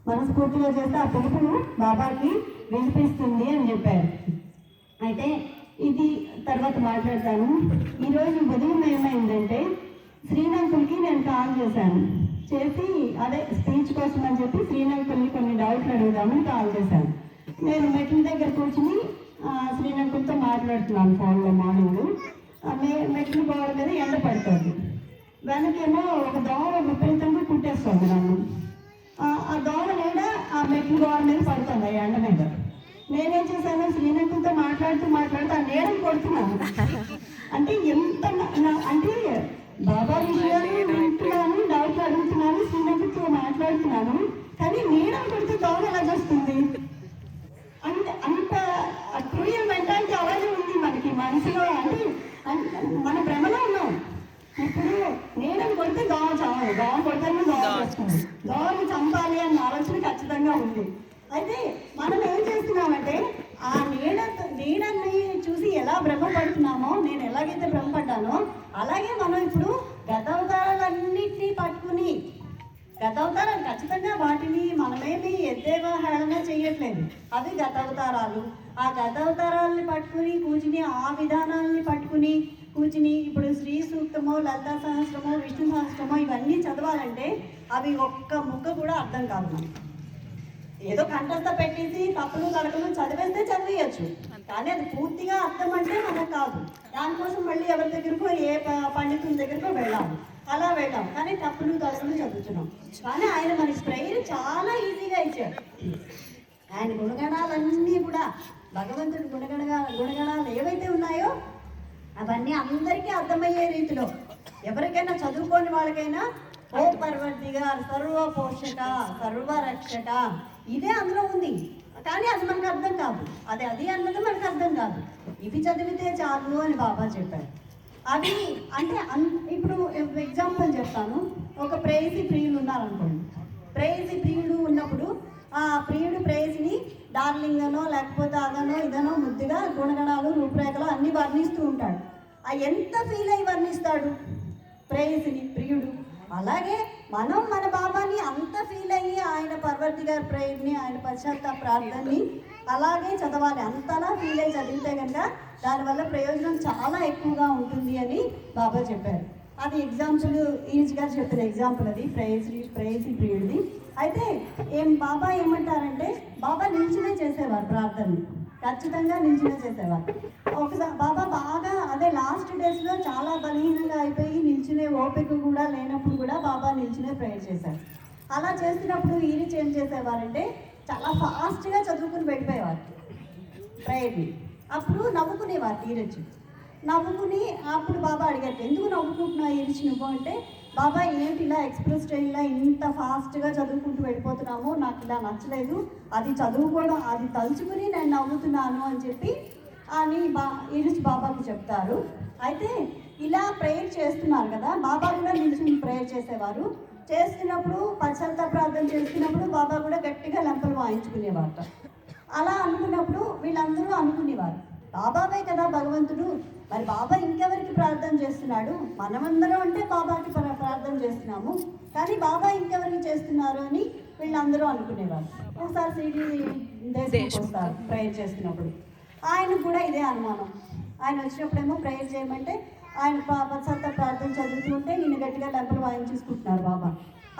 మనస్ఫూర్తిగా చేస్తే ఆ పిలుపును బాబాకి వినిపిస్తుంది అని చెప్పారు. అయితే ఇది తర్వాత మాట్లాడతాను. ఈరోజు ఉదయం ఏమైందంటే శ్రీనంకుల్కి నేను కాల్ చేశాను. చేసి అదే స్పీచ్ కోసం అని చెప్పి శ్రీనంకుల్ని కొన్ని డౌట్లు అడుగుదామని కాల్ చేశాను. నేను మెట్ల దగ్గర కూర్చుని శ్రీనంకుల్తో మాట్లాడుతున్నాను ఫోన్లో. మార్నింగ్ మెట్లు గోడ మీద ఎండ పడుతుంది. వెనకేమో ఒక దోమ విపరీతంగా కుట్టేస్తుంది నన్ను. ఆ దోమ నీడ ఆ మెట్లు గోడ మీద పడుతుంది ఆ ఎండ మీద. నేనేం చేశాను, శ్రీనంకులతో మాట్లాడుతూ ఆ నీడను కొడుతున్నాను. అంటే ఎంత అంటే బాబా విషయాలు వింటున్నాను, డౌట్లు అడుగుతున్నాను, శ్రీనంకులతో మాట్లాడుతున్నాను, కానీ నీడను కొడితే దోమ ఎలా చేస్తుంది? అంటే అంత క్రూయల్ మెంటాలిటీ అలాగే ఉంది మనకి మనసులో. అంటే మన భ్రమలో ఉన్నాం. ఇప్పుడు నీడను కొడితే దోమ చావాలి, దోమ కొడితేనే దోమ వస్తుంది, దోమని చంపాలి అన్న ఆలోచన ఖచ్చితంగా ఉంది. అయితే మనం ఏం చేస్తున్నామంటే ఆ నీడని చూసి ఎలా భ్రమపడుతున్నామో, నేను ఎలాగైతే భ్రమపడ్డానో అలాగే మనం ఇప్పుడు గతవతారాలన్నింటినీ పట్టుకుని, గతవతారాలు ఖచ్చితంగా వాటిని మనమేమి హేళన చేయట్లేదు, అవి గతవతారాలు. ఆ గతవతారాలని పట్టుకుని కూర్చుని, ఆ విధానాలని పట్టుకుని కూర్చుని ఇప్పుడు శ్రీ సూక్తమో, లలితా సహస్రమో, విష్ణు సహస్రమో ఇవన్నీ చదవాలంటే అవి ఒక్క ముక్క కూడా అర్థం కాదు. మనం ఏదో కంఠస్థ పెట్టేసి తప్పులు తడకలు చదివేస్తే చదివేయచ్చు, కానీ అది పూర్తిగా అర్థం అంటే మనకు కాదు. దానికోసం మళ్ళీ ఎవరి దగ్గరకో ఏ పండితుల దగ్గరకో వెళ్ళాలి, అలా వెళ్ళాం. కానీ తప్పులు తడకలు చదువుతున్నాం. కానీ ఆయన మనకి ప్రేయర్ చాలా ఈజీగా ఇచ్చాడు. ఆయన గుణగణాలన్నీ కూడా, భగవంతుడి గుణగణాలు ఏవైతే ఉన్నాయో అవన్నీ అందరికీ అర్థమయ్యే రీతిలో, ఎవరికైనా చదువుకోని వాళ్ళకైనా ఓ పర్వతిగా, సర్వ పోషక, సర్వరక్షక ఇదే అందులో ఉంది. కానీ అది మనకు అర్థం కాదు. అది అన్నది మనకు అర్థం కాదు. ఇవి చదివితే చాలు అని బాబా చెప్పారు. అవి అంటే ఇప్పుడు ఎగ్జాంపుల్ చెప్తాను. ఒక ప్రేయసి ప్రియులు ఉన్నారనుకోండి. ప్రేయసి ప్రియుడు ఉన్నప్పుడు ఆ ప్రియుడు ప్రేయసిని డార్లింగ్ అనో లేకపోతే అదనో ఇదనో ముద్దుగా గుణగణాలు, రూపురేఖలు అన్నీ వర్ణిస్తూ ఉంటాడు. ఎంత ఫీల్ అయ్యి వర్ణిస్తాడు ప్రేయసిని ప్రియుడు. అలాగే మనం మన బాబాని అంత ఫీల్ అయ్యి ఆయన పర్వతి గారి ప్రేయర్ని, ఆయన పశ్చాత్తాప ప్రార్థనని అలాగే చదవాలి. అంతలా ఫీల్ అయ్యి చదివితే కనుక దానివల్ల ప్రయోజనం చాలా ఎక్కువగా ఉంటుంది అని బాబా చెప్పారు. అది ఎగ్జాంపుల్ ఈజ్ గారు చెప్పిన ఎగ్జాంపుల్ అది ప్రేయసి ప్రియుడిది. అయితే బాబా ఏమంటారంటే, బాబా నిల్చునే చేసేవారు ప్రార్థనని, ఖచ్చితంగా నిల్చునే చేసేవారు. ఒకసారి బాబా బాగా అదే లాస్ట్ డేస్లో చాలా బలహీనంగా అయిపోయి నిల్చునే ఓపిక కూడా లేనప్పుడు కూడా బాబా నిల్చునే ప్రేయర్ చేశారు. అలా చేస్తున్నప్పుడు ఈరిచ్ ఏం చేసేవారంటే చాలా ఫాస్ట్గా చదువుకుని వెళ్ళిపోయేవారు ప్రేయర్ని. అప్పుడు నవ్వుకునేవారు ఈరిచ్. నవ్వుకుని అప్పుడు బాబా అడిగారు, ఎందుకు నవ్వుకుంటున్నావు ఈరిచ్ నువ్వు అంటే, బాబా ఏంటి ఇలా ఎక్స్ప్రెస్ ట్రైన్లో ఇంత ఫాస్ట్గా చదువుకుంటూ వెళ్ళిపోతున్నాము, నాకు ఇలా నచ్చలేదు, అది చదువుకోవడం అది తలుచుకుని నేను నవ్వుతున్నాను అని చెప్పి అని ఈరిచ్ బాబాకి చెప్తారు. అయితే ఇలా ప్రేయర్ చేస్తున్నారు కదా, బాబా కూడా నిల్చుని ప్రేయర్ చేసేవారు. చేస్తున్నప్పుడు పశ్చాత్తాప ప్రార్థన చేస్తున్నప్పుడు బాబా కూడా గట్టిగా లెంపలు వాయించుకునేవారు. అలా అనుకున్నప్పుడు వీళ్ళందరూ అనుకునేవారు, బాబావే కదా భగవంతుడు, మరి బాబా ఇంకెవరికి ప్రార్థన చేస్తున్నాడు, మనమందరం అంటే బాబాకి ప్రార్థన చేస్తున్నాము, కానీ బాబా ఇంకెవరికి చేస్తున్నారు అని వీళ్ళందరూ అనుకునేవారు. ఒకసారి సిడి దేశంకి వస్తారు ప్రేయర్ చేస్తున్నప్పుడు. ఆయనకు కూడా ఇదే అనుమానం. ఆయన వచ్చినప్పుడేమో ప్రేయర్ చేయమంటే ఆయన పశ్చాత్తాప ప్రార్థన చదువుతుంటే నేను గట్టిగా లెంపలు వాయించేసుకుంటున్నారు బాబా.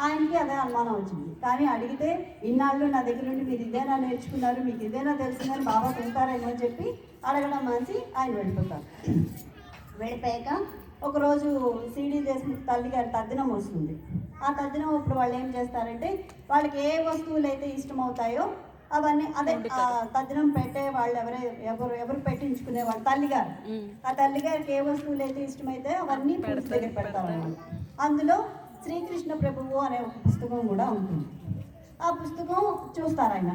ఆయనకి అదే అనుమానం వచ్చింది. కానీ అడిగితే ఇన్నాళ్ళు నా దగ్గర నుండి మీరు ఇదేనా నేర్చుకున్నారు, మీకు ఇదేనా తెలుసుందని బాబా ఉంటారేమో అని చెప్పి అడగడం మానేసి ఆయన వెళ్ళిపోతారు. వెళ్ళిపోయాక ఒకరోజు సిడి దేశం తల్లి గారి తద్దినం వస్తుంది. ఆ తద్దినం ఇప్పుడు వాళ్ళు ఏం చేస్తారంటే, వాళ్ళకి ఏ వస్తువులు అయితే ఇష్టమవుతాయో అవన్నీ, అదే తద్దినం పెట్టే వాళ్ళు ఎవరు పెట్టించుకునే వాళ్ళు తల్లిగారు, ఆ తల్లిగారికి ఏ వస్తువులు అయితే ఇష్టమైతే అవన్నీ పూర్తి దగ్గర పెడతారు అన్నమాట. అందులో శ్రీకృష్ణ ప్రభువు అనే ఒక పుస్తకం కూడా ఉంటుంది. ఆ పుస్తకం చూస్తారు ఆయన,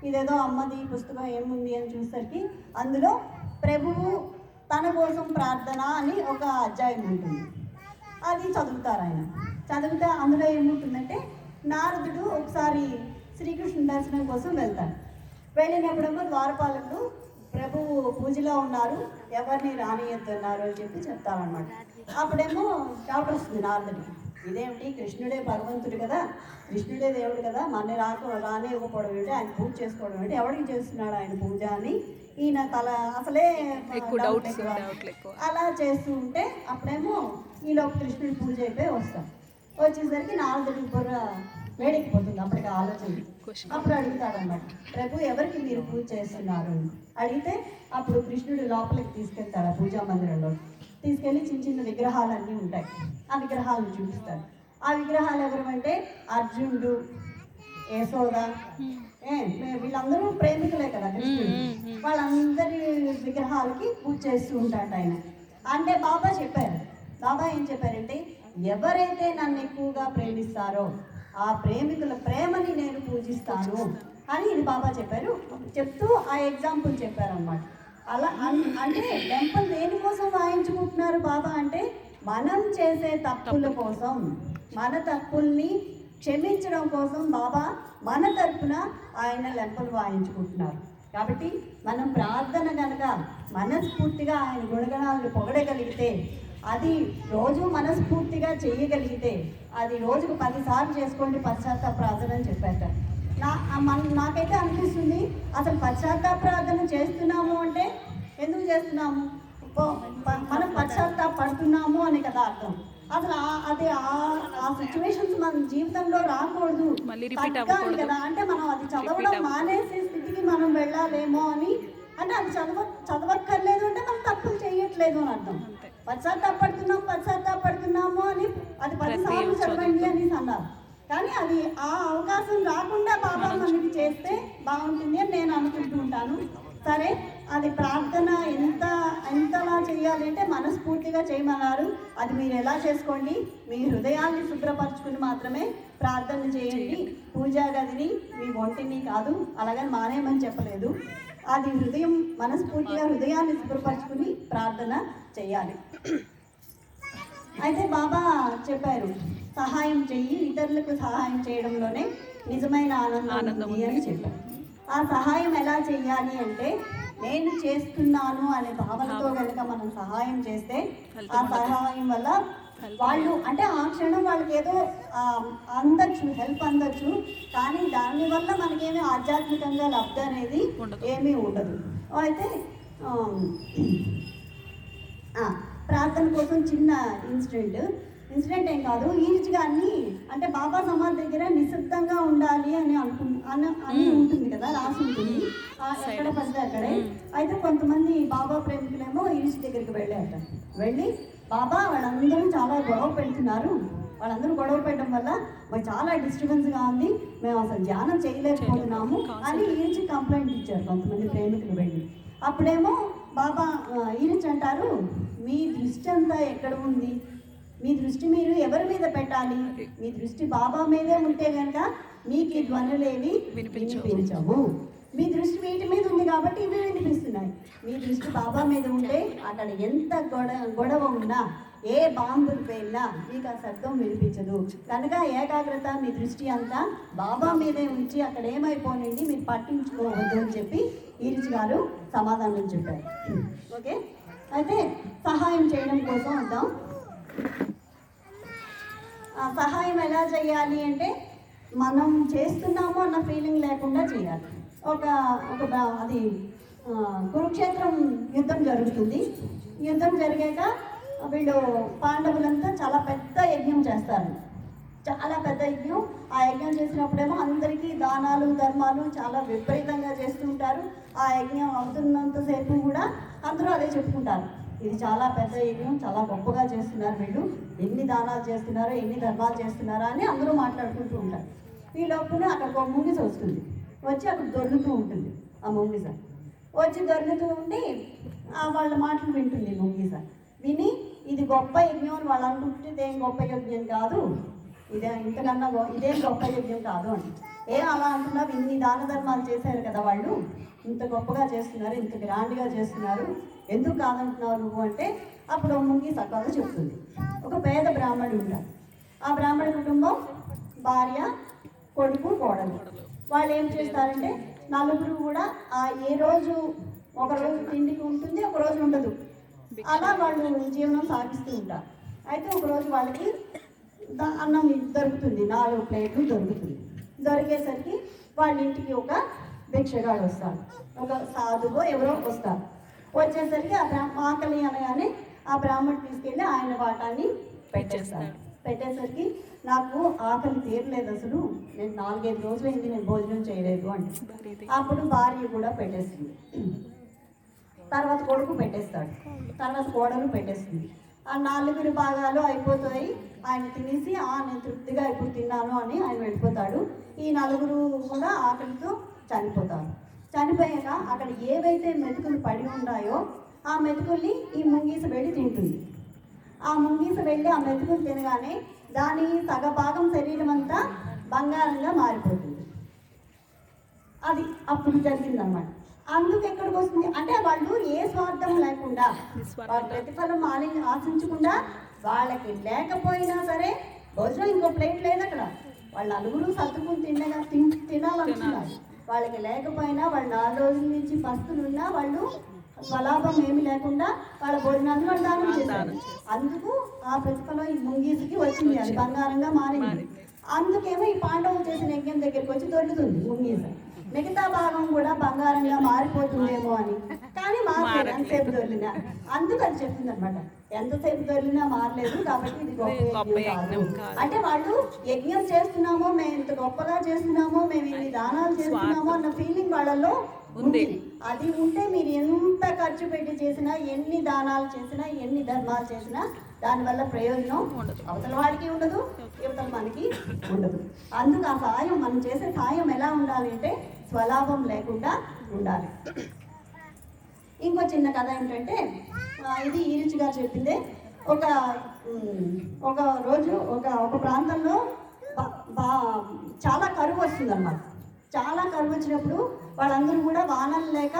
ఇదేదో అమ్మది పుస్తకం ఏముంది అని చూసరికి అందులో ప్రభువు తన కోసం ప్రార్థన అని ఒక అధ్యాయం ఉంటుంది. అది చదువుతారు ఆయన. చదివితే అందులో ఏముంటుందంటే, నారదుడు ఒకసారి శ్రీకృష్ణ దర్శనం కోసం వెళ్తాడు. వెళ్ళినప్పుడేమో ద్వారపాలకుడు ప్రభువు పూజలో ఉన్నారు, ఎవరిని రానియద్దున్నారు అని చెప్పి చెప్తారనమాట. అప్పుడేమో డౌట్ వస్తుంది నారదుడికి, ఇదేమిటి, కృష్ణుడే భగవంతుడు కదా, కృష్ణుడే దేవుడు కదా, మన రానివ్వకపోవడం ఏంటి, ఆయన పూజ చేసుకోవడం ఏంటి, ఎవరికి చేస్తున్నాడు ఆయన పూజ అని ఈయన అసలే అలా చేస్తూ ఉంటే అప్పుడేమో ఈలోపు కృష్ణుడి పూజ అయిపోయి వస్తాం. వచ్చేసరికి నారదుడికి బుర్ర వేడెక్కిపోతుంది అప్పటికి ఆలోచన. అప్పుడు అడుగుతాడన్నమాట, ప్రభు ఎవరికి మీరు పూజ చేస్తున్నారు అడిగితే అప్పుడు కృష్ణుడు లోపలికి తీసుకెళ్తాడు. ఆ పూజా మందిరంలో తీసుకెళ్ళి చిన్న చిన్న విగ్రహాలన్నీ ఉంటాయి, ఆ విగ్రహాలను చూపిస్తాడు. ఆ విగ్రహాలు ఎవరంటే అర్జునుడు, యశోద, వీళ్ళందరూ ప్రేమికులే కదా కృష్ణుడు. వాళ్ళందరి విగ్రహాలకి పూజ చేస్తూ ఉంటాడు ఆయన. అంటే బాబా చెప్పారు, బాబా ఏం చెప్పారంటే, ఎవరైతే నన్ను ఎక్కువగా ప్రేమిస్తారో ఆ ప్రేమికుల ప్రేమని నేను పూజిస్తాను అని ఇది బాబా చెప్పారు. చెప్తూ ఆ ఎగ్జాంపుల్ చెప్పారన్నమాట. అలా అంటే టెంపుల్ దేనికోసం వాయించుకుంటున్నారు బాబా అంటే, మనం చేసే తప్పుల కోసం, మన తప్పుల్ని క్షమించడం కోసం బాబా మన తరపున ఆయన లెంపలు వాయించుకుంటున్నారు. కాబట్టి మనం ప్రార్థన కనుక మనస్ఫూర్తిగా ఆయన గుణగణాలను పొగడగలిగితే, అది రోజు మనస్ఫూర్తిగా చేయగలిగితే, అది రోజుకు 10 సార్లు చేసుకోండి పశ్చాత్తాప ప్రార్థన అని చెప్పారు. నాకైతే అనిపిస్తుంది, అసలు పశ్చాత్తాప ప్రార్థన చేస్తున్నాము అంటే ఎందుకు చేస్తున్నాము, మనం పశ్చాత్తాప పడుతున్నాము అని కదా అర్థం. అసలు అది ఆ సిచ్యువేషన్స్ మన జీవితంలో రాకూడదు కదా. అంటే మనం అది చదవడం మానేసే స్థితికి మనం వెళ్ళాలేమో అని, అంటే అది చదవక్కర్లేదు అంటే మనం తప్పులు చేయట్లేదు అని అర్థం. పశ్చాత్తాపడుతున్నాము అని అది 10 సార్లు చదవండి అని అన్నారు. కానీ అది ఆ అవకాశం రాకుండా బాబా మనకి చేస్తే బాగుంటుంది అని నేను అనుకుంటూ ఉంటాను. సరే, అది ప్రార్థన ఎంతలా చేయాలి అంటే మనస్ఫూర్తిగా చేయమన్నారు. అది మీరు ఎలా చేసుకోండి, మీ హృదయాన్ని శుభ్రపరచుకుని మాత్రమే ప్రార్థన చేయండి. పూజా గదిని మీ ఒంటిని కాదు, అలాగని మానేయమని చెప్పలేదు. అది మనస్ఫూర్తిగా హృదయాన్ని శుభ్రపరచుకుని ప్రార్థన చేయాలి. అయితే బాబా చెప్పారు, సహాయం చెయ్యి, ఇతరులకు సహాయం చేయడంలోనే నిజమైన ఆనందం ఉంది అని చెప్పారు. ఆ సహాయం ఎలా చెయ్యాలి అంటే, నేను చేస్తున్నాను అనే భావనతో కనుక మనం సహాయం చేస్తే ఆ సహాయం వల్ల వాళ్ళు అంటే ఆ క్షణం వాళ్ళకి ఏదో అందచ్చు, హెల్ప్ అందచ్చు, కానీ దానివల్ల మనకేమీ ఆధ్యాత్మికంగా లబ్ధి అనేది ఏమీ ఉండదు. అయితే ప్రార్థన కోసం చిన్న ఇన్సిడెంట్ ఏం కాదు, ఈజీగా అన్ని అంటే బాబా సమాధి దగ్గర నిశ్శబ్దంగా ఉండాలి అని అని ఉంటుంది కదా, రాసి ఉంటుంది ఎక్కడ పడితే అక్కడే. అయితే కొంతమంది బాబా ప్రేమికులేమో ఈజీ దగ్గరికి వెళ్ళి బాబా వాళ్ళందరూ చాలా గొడవ పెడుతున్నారు, వాళ్ళందరూ గొడవ పెట్టడం వల్ల మాకు చాలా డిస్టర్బెన్స్గా ఉంది, మేము అసలు ధ్యానం చేయలేకపోతున్నాము అని ఈజీ కంప్లైంట్ ఇచ్చారు కొంతమంది ప్రేమికులు వెళ్ళి. అప్పుడేమో బాబా ఈరిచ్ అంటారు, మీ దృష్టి అంతా ఎక్కడ ఉంది, మీ దృష్టి మీరు ఎవరి మీద పెట్టాలి, మీ దృష్టి బాబా మీదే ఉంటే కనుక మీకు ఈ ధ్వనులేవి వినిపించవు. మీ దృష్టి వీటి మీద ఉంది కాబట్టి ఇవి వినిపిస్తున్నాయి. మీ దృష్టి బాబా మీద ఉంటే అక్కడ ఎంత గొడవ ఉన్నా, ఏ బాంబులు పేలినా మీకు ఆ శబ్దం వినిపించదు. కనుక ఏకాగ్రత, మీ దృష్టి అంతా బాబా మీదే ఉంచి అక్కడ ఏమైపోనండి మీరు పట్టించుకోవద్దు అని చెప్పి ఈరిచ్ గారు సమాధానం చెప్పారు. ఓకే, అయితే సహాయం చేయడం కోసం వద్దాం. సహాయం ఎలా చేయాలి అంటే, మనం చేస్తున్నాము అన్న ఫీలింగ్ లేకుండా చేయాలి. అది కురుక్షేత్రం యుద్ధం జరుగుతుంది. యుద్ధం జరిగాక వీళ్ళు పాండవులంతా చాలా పెద్ద యజ్ఞం చేస్తారు, చాలా పెద్ద యజ్ఞం. ఆ యజ్ఞం చేసినప్పుడేమో అందరికీ దానాలు ధర్మాలు చాలా విపరీతంగా చేస్తుంటారు. ఆ యజ్ఞం అవుతున్నంతసేపు కూడా అందరూ అదే చెప్పుకుంటారు, ఇది చాలా పెద్ద యజ్ఞం, చాలా గొప్పగా చేస్తున్నారు వీళ్ళు, ఎన్ని దానాలు చేస్తున్నారో, ఎన్ని ధర్మాలు చేస్తున్నారో అని అందరూ మాట్లాడుకుంటూ ఉంటారు. ఈ లోపల అక్కడ ఒక ముంగిస వస్తుంది, వచ్చి అక్కడ దొర్లుతూ ఉంటుంది. ఆ ముంగిస వచ్చి దొర్లుతూ ఉండి వాళ్ళ మాటలు వింటుంది. ముంగిస విని ఇది గొప్ప యజ్ఞం అని వాళ్ళు అనుకుంటే ఇదేం గొప్ప యజ్ఞం కాదు, ఇంతకన్నా ఇదేం గొప్ప యజ్ఞం కాదు అని. అలా అంటున్నావు, ఇన్ని దాన ధర్మాలు చేశారు కదా వాళ్ళు, ఇంత గొప్పగా చేస్తున్నారు, ఇంత గ్రాండ్గా చేస్తున్నారు, ఎందుకు కాదంటున్నావు నువ్వు అంటే అప్పుడు ముంగిస కథ చెప్తుంది. ఒక పేద బ్రాహ్మణుడు ఉంటాడు. ఆ బ్రాహ్మణ కుటుంబం భార్య, కొడుకు, కోడలు. వాళ్ళు ఏం చేస్తారంటే నలుగురు కూడా ఏ రోజు ఒకరోజు తిండికి ఉంటుంది, ఒకరోజు ఉండదు, అలా వాళ్ళు జీవనం సాగిస్తూ ఉంటారు. అయితే ఒకరోజు వాళ్ళకి అన్నం దొరుకుతుంది, 4 ప్లేట్లు దొరుకుతుంది. దొరికేసరికి వాళ్ళ ఇంటికి ఒక భిక్షగాడు వస్తాడు, ఒక సాధువో ఎవరో వస్తారు. వచ్చేసరికి ఆకలి అనగానే ఆ బ్రాహ్మణుడు తీసుకెళ్ళి ఆయన వాటాన్ని పెట్టేస్తాడు. పెట్టేసరికి నాకు ఆకలి తీరలేదు, అసలు నేను 4-5 రోజులైంది నేను భోజనం చేయలేదు అంటే అప్పుడు భార్య కూడా పెట్టేస్తుంది. తర్వాత కొడుకు పెట్టేస్తాడు, తర్వాత కోడలు పెట్టేస్తుంది. ఆ 4 భాగాలు అయిపోతాయి. ఆయన తినేసి నేను తృప్తిగా ఇప్పుడు తిన్నాను అని ఆయన వెళ్ళిపోతాడు. ఈ 4 కూడా ఆకలితో చనిపోతారు. చనిపోయాక అక్కడ ఏవైతే మెతుకులు పడి ఉన్నాయో ఆ మెతుకుల్ని ఈ ముంగీస వెళ్ళి తింటుంది. ఆ ముంగీస వెళ్ళి ఆ మెతుకులు తినగానే దాని సగభాగం శరీరం అంతా బంగారంగా మారిపోతుంది. అది అప్పుడు జరిగిందన్నమాట. అందుకు ఎక్కడికి వస్తుంది అంటే వాళ్ళు ఏ స్వార్థం లేకుండా, ప్రతిఫలం ఆశించకుండా, వాళ్ళకి లేకపోయినా సరే భోజనం ఇంకో ప్లేట్ లేదు అక్కడ, వాళ్ళు 4 సర్దుకుని తినాలనుకున్నారు. వాళ్ళకి లేకపోయినా వాళ్ళు 4 రోజుల నుంచి పస్తులున్నా వాళ్ళు స్వలాభం ఏమి లేకుండా వాళ్ళ భోజనాన్ని వాళ్ళు దానం చేశారు. అందుకు ఆ ప్రతిఫలం ఈ ముంగీసుకి వచ్చింది, అది బంగారంగా మారింది. అందుకేమో ఈ పాండవులు చేసిన యజ్ఞం దగ్గరికి వచ్చి దొరుకుతుంది ముంగీస. మిగతా భాగం కూడా బంగారంగా మారిపోతుందేమో అని, కానీ మారలేదు ఎంతసేపు దొరికినా. అందుకు అది చెప్తుంది అనమాట, ఎంతసేపు దొరికినా మారలేదు కాబట్టి ఇది గొప్ప యజ్ఞం కాదు. అంటే వాళ్ళు యజ్ఞం చేస్తున్నామో, మేము ఇంత గొప్పగా చేస్తున్నామో, మేము ఇన్ని దానాలు చేస్తున్నామో అన్న ఫీలింగ్ వాళ్ళలో ఉంది. అది ఉంటే మీరు ఎంత ఖర్చు పెట్టి చేసినా, ఎన్ని దానాలు చేసినా, ఎన్ని ధర్మాలు చేసినా దానివల్ల ప్రయోజనం అవతల వాడికి ఉండదు, యువతల మనకి ఉండదు. అందుకు ఆ సాయం, మనం చేసే సాయం ఎలా ఉండాలి అంటే స్వలాభం లేకుండా ఉండాలి. ఇంకో చిన్న కథ ఏంటంటే, ఇది ఈరిచి గారు చెప్పిందే. ఒక రోజు ఒక ప్రాంతంలో చాలా కరువు వస్తుందన్నమాట. చాలా కరువు వచ్చినప్పుడు వాళ్ళందరూ కూడా వానలు లేక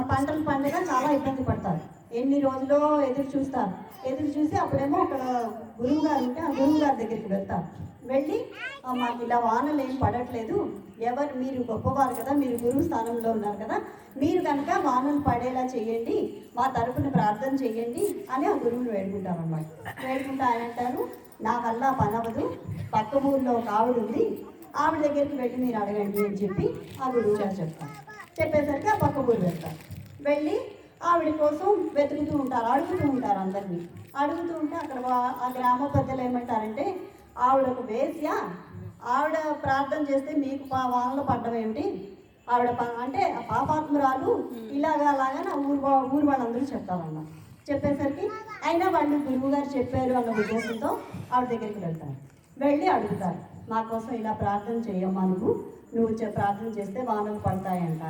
పంటలు పండగ చాలా ఇబ్బంది పడతారు. ఎన్ని రోజులో ఎదురు చూస్తారు. ఎదురు చూసి అప్పుడేమో అక్కడ గురువు గారు ఉంటే ఆ గురువు గారి దగ్గరికి వెళ్తారు. వెళ్ళి మాకు ఇలా వానలు ఏం పడట్లేదు, మీరు గొప్పవారు కదా, మీరు గురువు స్థానంలో ఉన్నారు కదా, మీరు కనుక వానలు పడేలా చేయండి, మా తరపున ప్రార్థన చేయండి అని ఆ గురువుని వేడుకుంటారు అన్నమాట. వేడుకుంటా ఆయన అంటారు, నా వల్ల పనవదు, పక్క ఊళ్ళో ఒక ఆవిడ ఉంది, ఆవిడ దగ్గరికి వెళ్ళి మీరు అడగండి అని చెప్పి ఆ గురువు గారు చెప్తారు. చెప్పేసరికి ఆ పక్క ఊరు వెళ్తారు. వెళ్ళి ఆవిడ కోసం వెతుకుతూ ఉంటారు, అడుగుతూ ఉంటారు అందరినీ. అడుగుతూ ఉంటే అక్కడ ఆ గ్రామ పెద్దలు ఏమంటారంటే, ఆవిడ ఒక వేశ్య, ఆవిడ ప్రార్థన చేస్తే మీకు వానలు పడ్డం ఏమిటి, ఆవిడ అంటే పాపాత్మురాలు, అలాగా నా ఊరు వాళ్ళందరూ చెప్తారన్న. చెప్పేసరికి అయినా వాళ్ళు గురువు గారు చెప్పారు అన్న ఉద్దేశంతో ఆవిడ దగ్గరికి వెళ్తారు. వెళ్ళి అడుగుతారు, మా కోసం ఇలా ప్రార్థన చేయమ్మా, నువ్వు ప్రార్థన చేస్తే వానలు పడతాయంట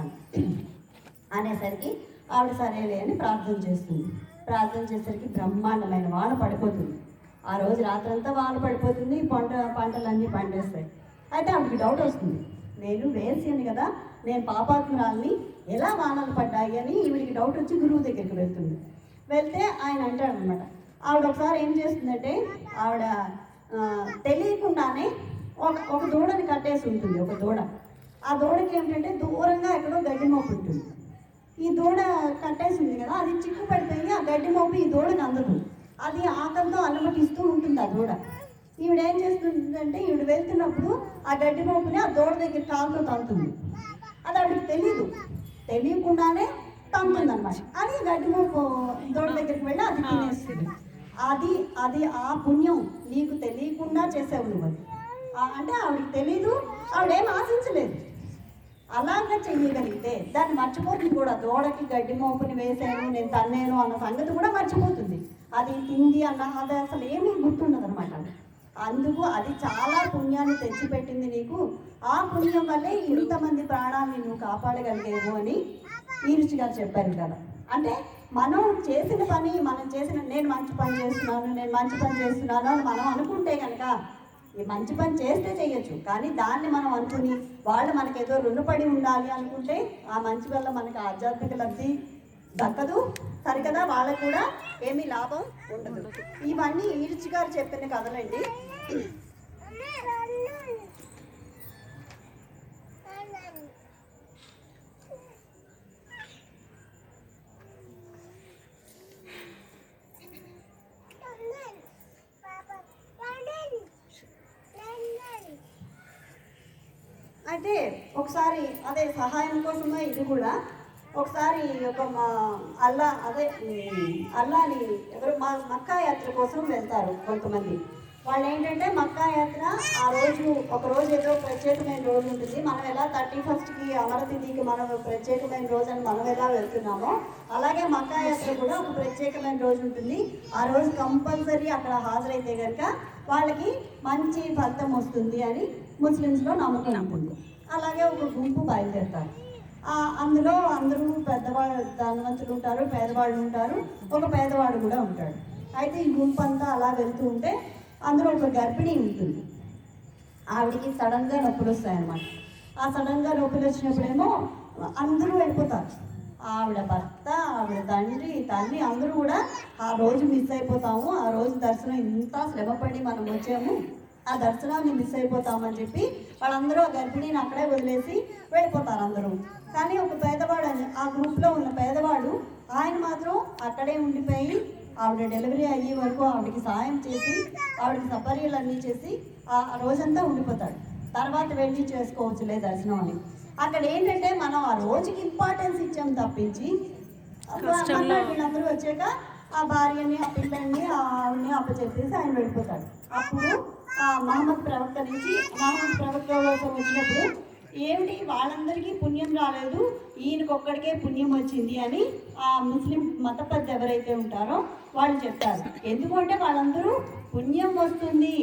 అనేసరికి ఆవిడ సరేలే అని ప్రార్థన చేస్తుంది. ప్రార్థన చేసేసరికి బ్రహ్మాండమైన వాన పడిపోతుంది. ఆ రోజు రాత్రంతా వాన పడిపోతుంది, పంటలన్నీ పండేస్తాయి. అయితే ఆవిడకి డౌట్ వస్తుంది, నేను వేసాను కదా, నేను పాపాత్మురాల్ని, ఎలా వానలు పడ్డాయి అని ఈవిడికి డౌట్ వచ్చి గురువు దగ్గరికి వెళ్తుంది. వెళ్తే ఆయన అంటాడనమాట, ఆవిడ ఒకసారి ఏం చేస్తుందంటే, ఆవిడ తెలియకుండానే ఒక దూడని కట్టేసి ఉంటుంది. ఒక దూడ, ఆ దూడకి ఏమిటంటే దూరంగా ఎక్కడో గడ్డి మోపు ఉంటుంది. ఈ దూడ కట్టేసి ఉంది కదా, అది చిక్కు పడిపోయి ఆ గడ్డి మోపు ఈ దూడకి అందదు. అది ఆకలితో అలమటిస్తూ ఉంటుంది ఆ దూడ. ఈవిడ ఏం చేస్తుందంటే, ఈవిడ వెళ్తున్నప్పుడు ఆ గడ్డి మోపుని ఆ దూడ దగ్గర కాలుతో తంతుంది. అది ఆవిడకి తెలియకుండానే తంతుంది అనమాట. అది గడ్డి మోపు దూడ దగ్గరికి వెళ్ళి అది తినేస్తుంది. అది ఆ పుణ్యం నీకు తెలియకుండా చేసావు నువ్వు. అది అంటే ఆవిడకి తెలీదు, ఆవిడేం ఆశించలేదు. అలాగా చెయ్యగలిగితే దాన్ని మర్చిపోతుంది కూడా. దూడకి గడ్డి మోపుని వేసాను, నేను తన్నేను అన్న సంగతి కూడా మర్చిపోతుంది. అది తింది అన్న అది అసలు ఏమీ గుర్తుండదు అనమాట. అందుకు అది చాలా పుణ్యాన్ని తెచ్చిపెట్టింది నీకు. ఆ పుణ్యం వల్లే ఇంతమంది ప్రాణాన్ని నువ్వు కాపాడగలిగేవు అని ఈరుచి గారు చెప్పారు కదా. అంటే మనం చేసిన పని, నేను మంచి పని చేస్తున్నాను అని మనం అనుకుంటే కనుక, ఈ మంచి పని చేస్తే చేయొచ్చు, కానీ దాన్ని మనం అనుకుని వాళ్ళు మనకేదో రుణపడి ఉండాలి అనుకుంటే ఆ మంచి వల్ల మనకి ఆధ్యాత్మిక లబ్ధి దక్కదు, సరికదా, వాళ్ళకు కూడా ఏమీ లాభం ఉండదు. ఇవన్నీ ఈరుచి గారు చెప్పిన కథలండి. Papa, అయితే ఒకసారి అదే సహాయం కోసమే ఇది కూడా ఒకసారి ఒక అల్లాని ఎవరు మక్కా యాత్ర కోసం వెళ్తారు కొంతమంది. వాళ్ళు ఏంటంటే మక్కా యాత్ర ఆ రోజు ఒక రోజు ఏదో ప్రత్యేకమైన రోజు ఉంటుంది. మనం ఎలా 31st అమరతిథికి మనం ప్రత్యేకమైన రోజు అని మనం ఎలా వెళ్తున్నామో అలాగే మక్కా యాత్ర కూడా ఒక ప్రత్యేకమైన రోజు ఉంటుంది. ఆ రోజు కంపల్సరీ అక్కడ హాజరైతే కనుక వాళ్ళకి మంచి ఫలితం వస్తుంది అని ముస్లిమ్స్లో నమ్మకం ఉంటుంది. అలాగే ఒక గుంపు బయలుదేరుతారు. అందులో అందరూ పెద్దవాళ్ళు ధనవంతులు ఉంటారు, పేదవాళ్ళు ఉంటారు, ఒక పేదవాడు కూడా ఉంటాడు. అయితే ఈ గుంపు అంతా అలా వెళ్తూ ఉంటే అందులో ఒక గర్భిణి ఉంటుంది. ఆవిడికి సడన్గా నొప్పులు వస్తాయన్నమాట. ఆ సడన్గా నొప్పులు వచ్చినప్పుడేమో అందరూ వెళ్ళిపోతారు. ఆవిడ భర్త, ఆవిడ తండ్రి, తల్లి అందరూ కూడా ఆ రోజు మిస్ అయిపోతాము, ఆ రోజు దర్శనం ఇంత శ్రమపడి మనం వచ్చాము, ఆ దర్శనాన్ని మిస్ అయిపోతామని చెప్పి వాళ్ళందరూ ఆ గర్భిణిని అక్కడే వదిలేసి వెళ్ళిపోతారు అందరూ. కానీ ఒక పేదవాడు, ఆ గ్రూప్లో ఉన్న పేదవాడు, ఆయన మాత్రం అక్కడే ఉండిపోయి ఆవిడ డెలివరీ అయ్యే వరకు ఆవిడకి సాయం చేసి ఆవిడకి సపర్యలన్నీ చేసి ఆ రోజంతా ఉండిపోతాడు. తర్వాత వెళ్ళి చేసుకోవచ్చులే దర్శనం అని. అక్కడ ఏంటంటే మనం ఆ రోజుకి ఇంపార్టెన్స్ ఇచ్చాం తప్పించి వీళ్ళందరూ వచ్చాక ఆ భార్యని, ఆ పిల్లల్ని, ఆవిడని అప్పచెప్పేసి ఆయన వెళ్ళిపోతాడు. అప్పుడు మహమ్మద్ ప్రవక్త కోసం వచ్చినప్పుడు ఏమిటి వాళ్ళందరికీ పుణ్యం రాలేదు, ఈయనకొక్కడికే పుణ్యం వచ్చింది అని ఆ ముస్లిం మత పెద్ద ఎవరైతే ఉంటారో వాళ్ళు చెప్తారు. ఎందుకంటే వాళ్ళందరూ పుణ్యం వస్తుంది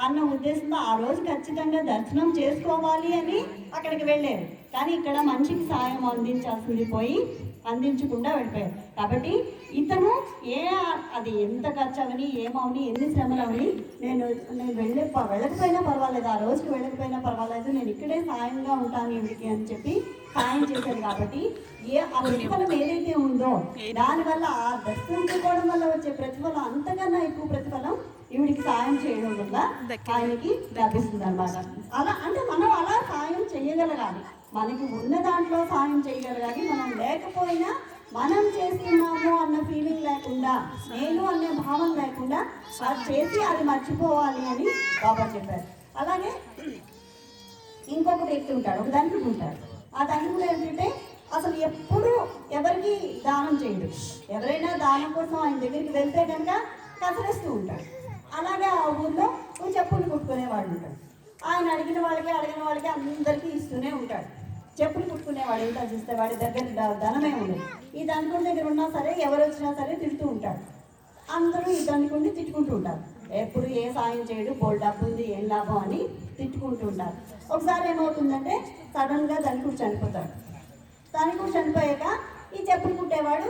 అన్న ఉద్దేశంతో ఆ రోజు ఖచ్చితంగా దర్శనం చేసుకోవాలి అని అక్కడికి వెళ్ళారు. కానీ ఇక్కడ మనిషికి సాయం అందించాల్సింది పోయి అందించకుండా వెళ్ళిపోయారు. కాబట్టి ఇతను అది ఎంత ఖర్చు అవని, ఏమవని, ఎన్ని శ్రమలు అవని, నేను వెళ్ళకపోయినా పర్వాలేదు, ఆ రోజుకి వెళ్ళకపోయినా పర్వాలేదు, నేను ఇక్కడే సాయంగా ఉంటాను ఈవిడికి అని చెప్పి సాయం చేశాను. కాబట్టి ఆ ప్రతిఫలం ఏదైతే ఉందో దానివల్ల ఆ దర్శించుకోవడం వల్ల వచ్చే ప్రతిఫలం అంతకన్నా ఎక్కువ ప్రతిఫలం ఈవిడికి సాయం చేయడం వల్ల ఆయనకి లభిస్తుంది అన్నమాట. అలా అంటే మనం అలా సాయం చేయగలగాలి, మనకి ఉన్న దాంట్లో సాయం చేయగలగాలి. మనం లేకపోయినా మనం చేస్తున్నాము అన్న ఫీలింగ్ లేకుండా, నేను అనే భావం లేకుండా అది చేసి అది మర్చిపోవాలి అని బాబా చెప్పారు. అలాగే ఇంకొక వ్యక్తి ఉంటాడు, ఒక ధనికుడు ఉంటాడు. ఆ ధనికుడు ఏంటంటే అసలు ఎప్పుడు ఎవరికి దానం చేయడు. ఎవరైనా దానం కోసం ఆయన దగ్గరికి వెళ్తే కనుక కసరిస్తూ ఉంటాడు. అలాగే ఆ ఊళ్ళో చెప్పులు కుట్టుకునేవాడు ఉంటాడు. ఆయన అడిగిన వాళ్ళకి అందరికీ ఇస్తూనే ఉంటాడు. చెప్పులు కుట్టుకునేవాడు ఎంత చూస్తే వాడి దగ్గర ధనమే ఉండదు. ఈ ధనికుడి దగ్గర ఉన్నా సరే ఎవరు వచ్చినా సరే తిడుతూ ఉంటాడు. అందరూ ఈ ధనికుడిని తిట్టుకుంటూ ఉంటారు. ఎప్పుడు ఏ సాయం చేయడు, బోల్ డబ్బు ఉంది, ఏం లాభం అని తిట్టుకుంటూ ఉంటారు. ఒకసారి ఏమవుతుందంటే సడన్గా ధనికుడు చనిపోతాడు. ధనికుడు చనిపోయాక ఈ చెప్పులు కుట్టేవాడు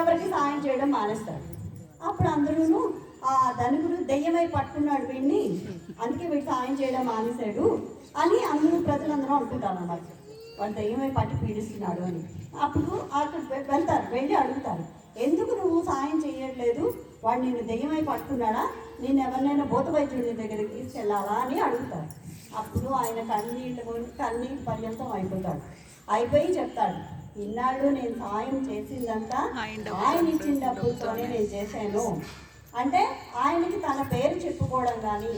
ఎవరికి సాయం చేయడం మానేస్తాడు. అప్పుడు అందరూ ఆ ధనికుడు దెయ్యమై పట్టుకున్నాడు వీడిని, అందుకే వీడు సాయం చేయడం మానేశాడు అని ప్రజలందరూ అనుకుంటారు అన్నమాట. వాడు దెయ్యమై పట్టి పీడిస్తున్నాడు అని. అప్పుడు అక్కడ వెళ్తారు, వెళ్ళి అడుగుతారు, ఎందుకు నువ్వు సాయం చేయట్లేదు, వాడు నేను దెయ్యమై పట్టుకున్నాడా, నేను ఎవరినైనా భూత వైద్యుడి దగ్గరికి తీసుకెళ్ళాలా అని అడుగుతారు. అప్పుడు ఆయన కన్నీటి పర్యంతం అయిపోయి చెప్తాడు, ఇన్నాళ్ళు నేను సాయం చేసిందంతా ఆయన ఇచ్చిన డబ్బులతోనే నేను చేశాను. అంటే ఆయనకి తన పేరు చెప్పుకోవడం కానీ,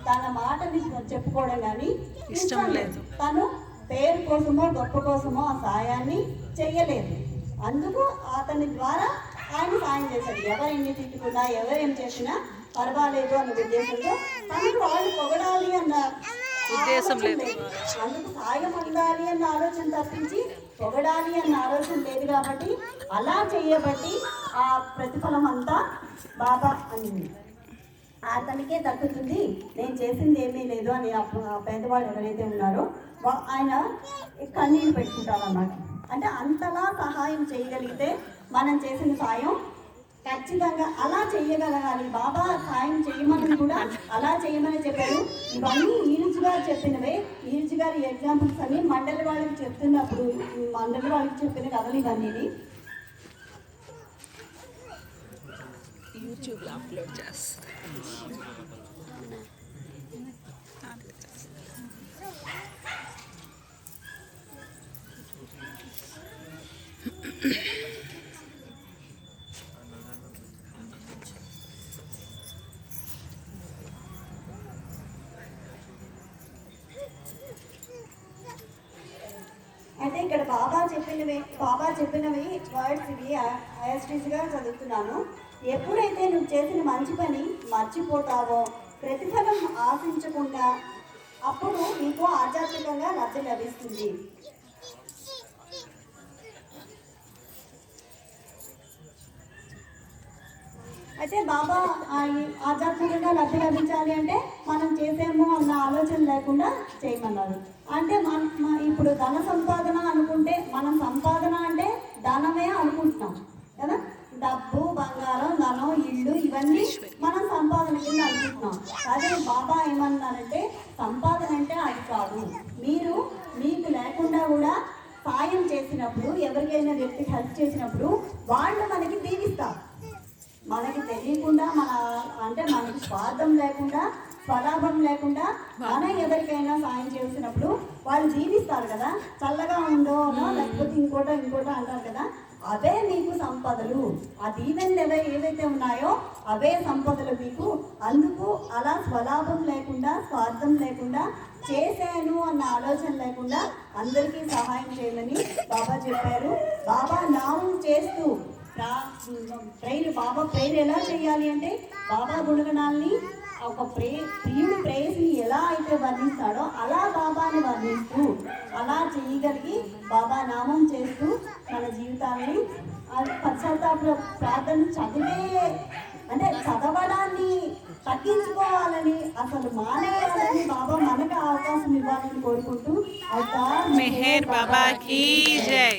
తన మాటని చెప్పుకోవడం కానీ ఇష్టం లేదు. తను పేరు కోసమో గొప్ప కోసమో ఆ సాయాన్ని చెయ్యలేదు. అందుకు అతని ద్వారా ఆయన సాయం చేశాడు. ఎవరెన్ని తిట్టుకున్నా, ఎవరేం చేసినా పర్వాలేదు అన్న ఉద్దేశంతో తనకు వాళ్ళు పొగడాలి అన్న ఉద్దేశం లేదు. అందుకు సాయం పొందాలి అన్న ఆలోచన తప్పించి పొగడాలి అన్న ఆలోచన లేదు. కాబట్టి అలా చేయబట్టి ఆ ప్రతిఫలం అంతా బాబా అని అతనికే దక్కుతుంది, నేను చేసింది ఏమీ లేదు అని పేదవాళ్ళు ఎవరైతే ఉన్నారో ఆయన కన్నీళ్ళు పెట్టుకుంటారు అన్నమాట. అంటే అంతలా సహాయం చేయగలిగితే మనం చేసిన సాయం ఖచ్చితంగా అలా చేయగలగాలి. బాబా సాయం చేయమని కూడా అలా చేయమని చెప్పారు. ఇవన్నీ ఈరుజు గారు చెప్పినవే. ఈరుజు గారి ఎగ్జాంపుల్స్ అన్ని మండలి వాళ్ళకి చెప్తున్నప్పుడు మండలి వాళ్ళకి చెప్పిన కథలు ఇవన్నీ యూట్యూబ్లో అప్లోడ్ చేస్తాను. ఇక్కడ బాబా చెప్పినవి వర్డ్స్ ఇవి యాస్టీస్గా చదువుతున్నాను. ఎప్పుడైతే నువ్వు చేసిన మంచి పని మర్చిపోతావో, ప్రతిఫలం ఆశించకుండా, అప్పుడు నీకు ఆధ్యాత్మికంగా లబ్ధి లభిస్తుంది. అయితే బాబా ఆధ్యాత్మికంగా లబ్ధి లభించాలి అంటే మనం చేసేమో అన్న ఆలోచన లేకుండా చేయమన్నారు. అంటే ఇప్పుడు ధన సంపాదన అనుకుంటే, మనం సంపాదన అంటే ధనమే అనుకుంటున్నాం కదా. డబ్బు, బంగారం, ధనం, ఇల్లు ఇవన్నీ మనం సంపాదన కింద అనుకుంటున్నాం. అదే బాబా ఏమన్నారంటే సంపాదన అంటే అది కాదు. మీకు లేకుండా కూడా సాయం చేసినప్పుడు, ఎవరికైనా వ్యక్తికి హెల్ప్ చేసినప్పుడు వాళ్ళు మనకి దీవిస్తారు. మనకి తెలియకుండా మనకి స్వార్థం లేకుండా, స్వలాభం లేకుండా మనం ఎవరికైనా సాయం చేసినప్పుడు వాళ్ళు జీవిస్తారు కదా. చల్లగా ఉండో లేకపోతే ఇంకోటో అంటారు కదా. అవే మీకు సంపదలు. ఆ దీవెనలు ఏవైతే ఉన్నాయో అవే సంపదలు మీకు. అందుకు అలా స్వలాభం లేకుండా, స్వార్థం లేకుండా, చేశాను అన్న ఆలోచన లేకుండా అందరికీ సహాయం చేయమని బాబా చెప్పారు. బాబా నామం చేస్తూ బాబా ప్రేయర్ ఎలా చేయాలి అంటే, బాబా గుణగణాలని ఒక ప్రియుడు ప్రేయస్ని ఎలా అయితే వర్ణిస్తాడో అలా బాబాని వర్ణిస్తూ, అలా చేయగలిగి బాబా నామం చేస్తూ మన జీవితాన్ని పశ్చాత్తాప ప్రార్థన చదవడాన్ని తగ్గించుకోవాలని, అసలు మానేయాలని బాబా మనకు అవకాశం ఇవ్వాలని కోరుకుంటూ, మెహర్ బాబా కీ జై.